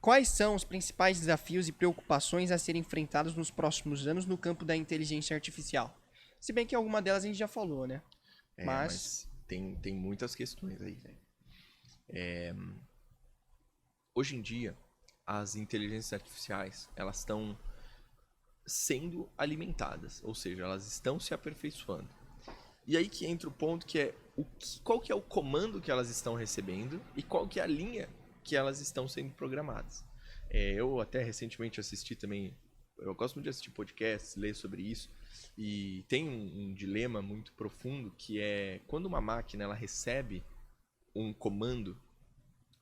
quais são os principais desafios e preocupações a serem enfrentados nos próximos anos no campo da inteligência artificial? Se bem que alguma delas a gente já falou, né? Mas tem muitas questões aí, velho. Hoje em dia, as inteligências artificiais, elas estão sendo alimentadas, ou seja, elas estão se aperfeiçoando. E aí que entra o ponto que é qual que é o comando que elas estão recebendo e qual que é a linha que elas estão sendo programadas. Eu até recentemente assisti também, eu gosto muito de assistir podcasts, ler sobre isso, e tem um dilema muito profundo que é quando uma máquina ela recebe um comando,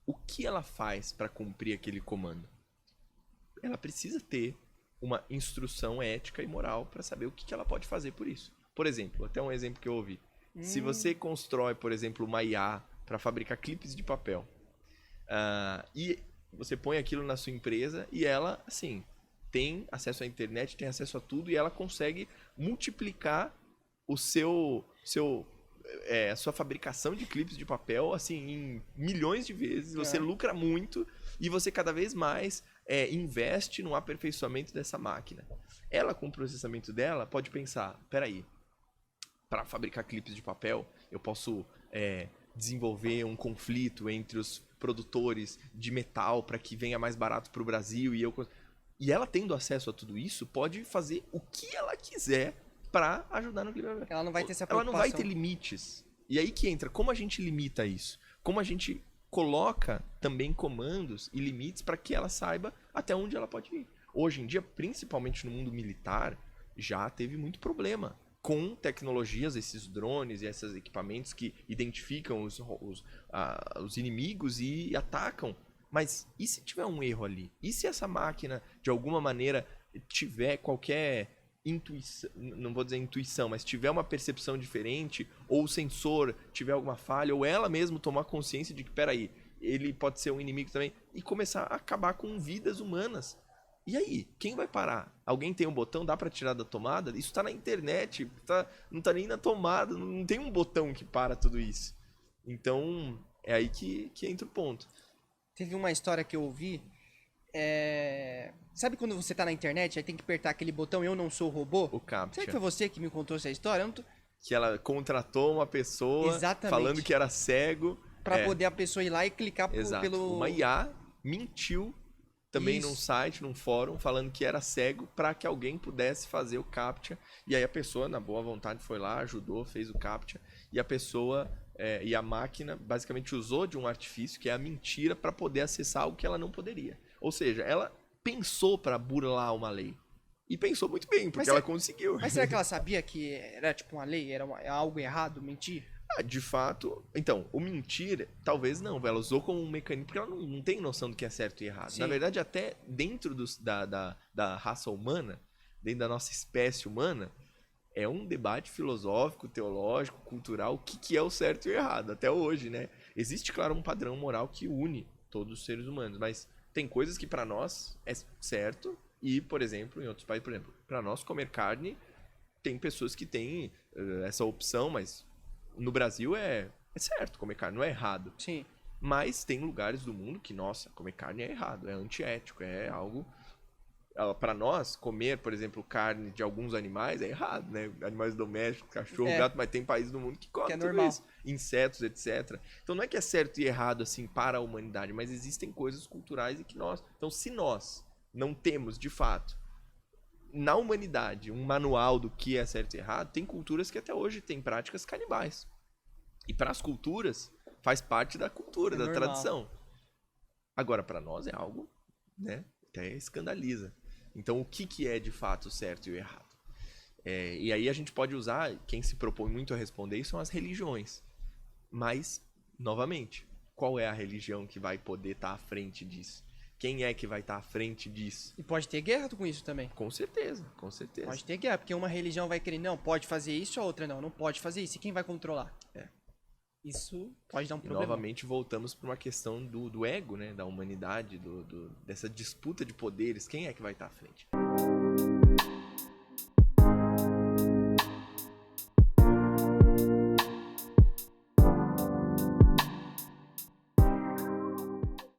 o que ela faz para cumprir aquele comando? Ela precisa ter uma instrução ética e moral para saber o que ela pode fazer por isso. Por exemplo, até um exemplo que eu ouvi. Se você constrói, por exemplo, uma IA para fabricar clipes de papel, e você põe aquilo na sua empresa e ela, assim, tem acesso à internet, tem acesso a tudo e ela consegue multiplicar a sua fabricação de clipes de papel, assim, em milhões de vezes. Você lucra muito e você cada vez mais investe no aperfeiçoamento dessa máquina. Ela, com o processamento dela, pode pensar, peraí, para fabricar clipes de papel, eu posso desenvolver um conflito entre os produtores de metal para que venha mais barato para o Brasil e ela tendo acesso a tudo isso pode fazer o que ela quiser para ajudar no clima. Ela não vai ter essa Ela preocupação. não vai ter limites. E aí que entra, como a gente limita isso? Como a gente coloca também comandos e limites para que ela saiba até onde ela pode ir. Hoje em dia, principalmente no mundo militar, já teve muito problema com tecnologias, esses drones e esses equipamentos que identificam os inimigos e atacam. Mas e se tiver um erro ali? E se essa máquina, de alguma maneira, tiver qualquer intuição, não vou dizer intuição, mas tiver uma percepção diferente, ou o sensor tiver alguma falha, ou ela mesmo tomar consciência de que, peraí, ele pode ser um inimigo também, e começar a acabar com vidas humanas. E aí, quem vai parar? Alguém tem um botão, dá pra tirar da tomada? Isso tá na internet, não tá nem na tomada, não tem um botão que para tudo isso. Então, é aí que entra o ponto. Teve uma história que eu ouvi. Sabe quando você tá na internet, aí tem que apertar aquele botão Eu Não Sou Robô? O CAPTCHA. Será que foi você que me contou essa história? Eu não tô... Que ela contratou uma pessoa falando que era cego. Pra poder a pessoa ir lá e clicar pelo... Uma IA mentiu também num site, num fórum, falando que era cego para que alguém pudesse fazer o CAPTCHA. E aí a pessoa, na boa vontade, foi lá, ajudou, fez o CAPTCHA. E a pessoa e a máquina basicamente usou de um artifício, que é a mentira, para poder acessar algo que ela não poderia. Ou seja, ela pensou para burlar uma lei. E pensou muito bem, porque ela conseguiu. Mas será que ela sabia que era tipo uma lei, era algo errado, mentir? De fato, então, o mentir, talvez não, ela usou como um mecanismo, porque ela não tem noção do que é certo e errado. Sim. Na verdade, até dentro da raça humana, dentro da nossa espécie humana, é um debate filosófico, teológico, cultural, o que é o certo e o errado, até hoje, né? Existe, claro, um padrão moral que une todos os seres humanos, mas tem coisas que para nós é certo e, por exemplo, em outros países, por exemplo, para nós comer carne, tem pessoas que têm essa opção, mas no Brasil é certo comer carne, não é errado. Sim. Mas tem lugares do mundo que, nossa, comer carne é errado, é antiético, é algo... Para nós, comer, por exemplo, carne de alguns animais é errado, né? Animais domésticos, cachorro, gato, mas tem países do mundo que comem tudo isso. Insetos, etc. Então não é que é certo e errado assim para a humanidade, mas existem coisas culturais e que nós... Então se nós não temos, de fato, na humanidade, um manual do que é certo e errado, tem culturas que até hoje têm práticas canibais. E para as culturas, faz parte da cultura, da tradição. Agora, para nós é algo, né? Até escandaliza. Então, o que é de fato o certo e o errado? E aí a gente pode usar, quem se propõe muito a responder isso são as religiões. Mas, novamente, qual é a religião que vai poder estar à frente disso? Quem é que vai estar à frente disso? E pode ter guerra com isso também. Com certeza, com certeza. Pode ter guerra, porque uma religião vai querer, não, pode fazer isso, a outra não pode fazer isso. E quem vai controlar? Isso pode dar um problema. Novamente voltamos para uma questão do ego, né? Da humanidade, dessa disputa de poderes. Quem é que vai estar à frente?